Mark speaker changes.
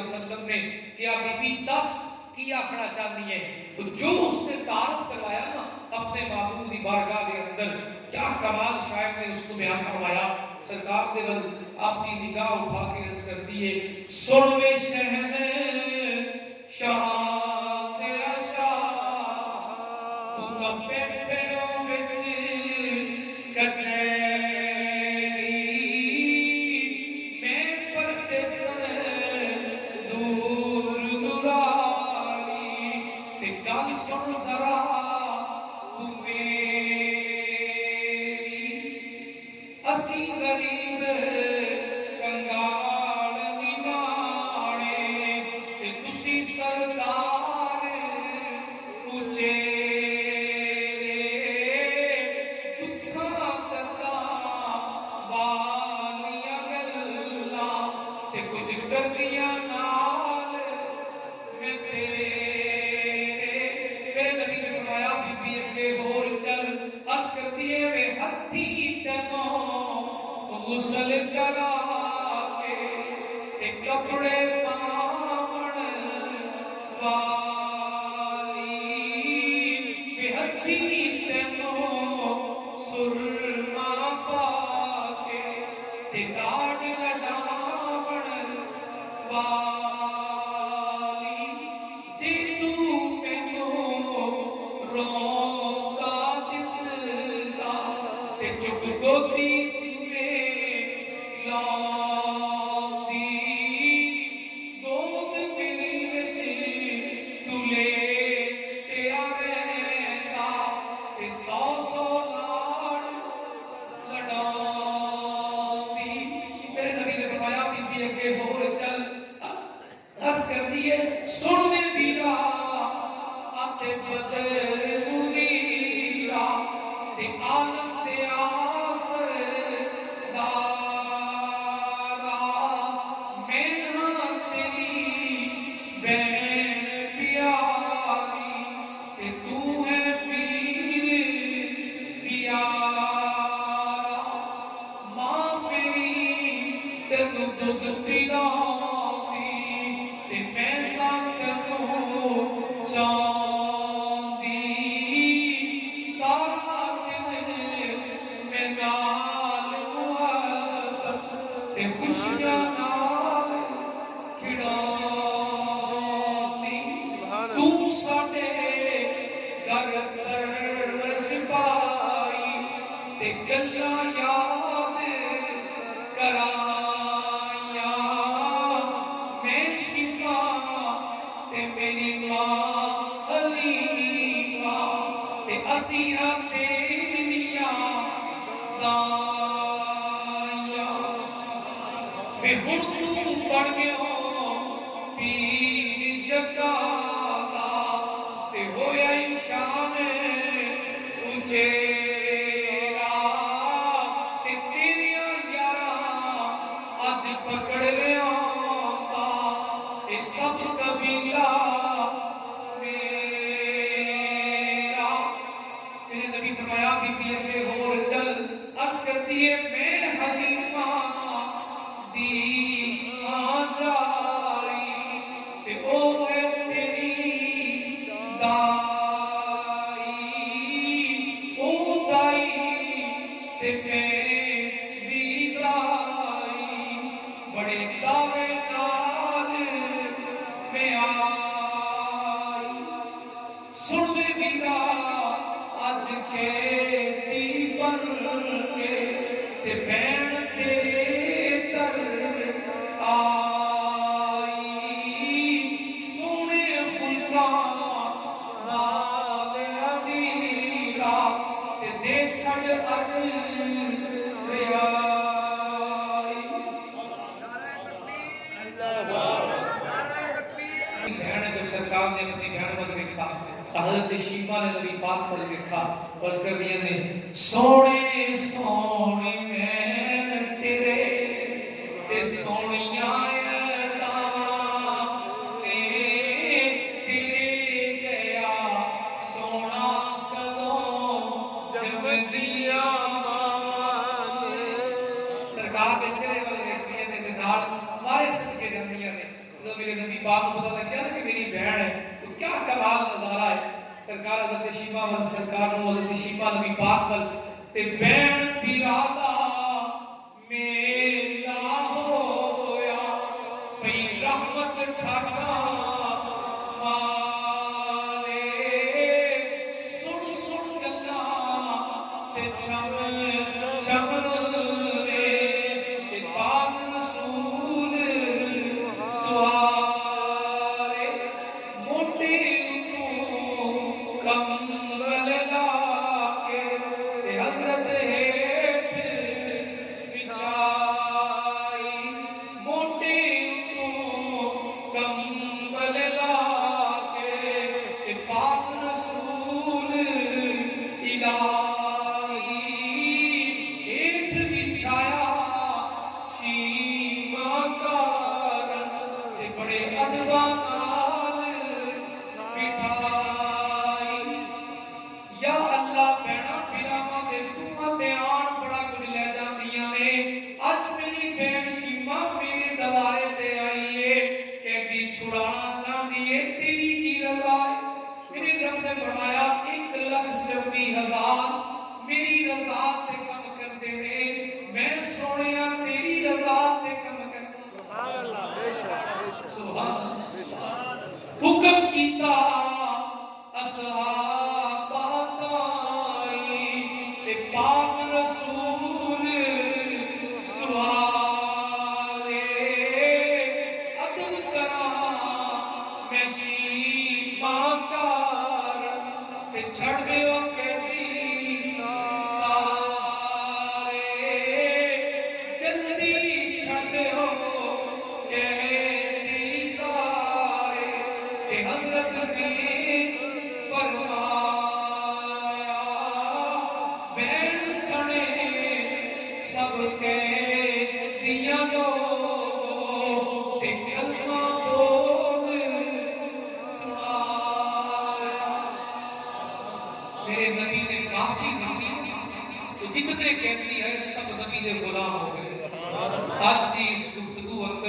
Speaker 1: وسلم نے کہ بی بی دس کی آخنا چاہتی ہے، تو جو اس نے تعارف کروایا نا اپنے معبود دی بارگاہ دے اندر، کیا کمال شاعر نے اس کو بیان فرمایا. سرکار دے ول اپنی نگاہ اٹھا کے عرض کرتی ہے، سن وے شہن شاہ تیرا شاہ، تو کپے پھروں وچ کچھے
Speaker 2: حضرت شیماں نے نبی پاک پر لکھا بس کر دیا نے سونے سونے نین تیرے تے سونیاں
Speaker 1: جب میرے نبی پاک کو پتا تھا کیا کہ میری بہن ہے تو کیا کمال نظارہ ہے. سرکار حضرت شیماں وال سرکار نو حضرت شیماں نبی پاک وال تے بہن پیرادا میلا ہویا پئی رحمت ٹھاکا مارے سن سن گلاں تے چمن چمن میری رضا تے کم کر دے دے میں سونیا تیری رضا تے کم کر دے. سبحان اللہ بے شک سبحان اللہ. حکم کیتا اصحاب تائی تے پاک رسول سوارے ادب کراں میں شیماں کار تے چھڑ دیو کتنے کہتی ہے سب نبی دے غلام ہو گئے. آج دی اس گفتگو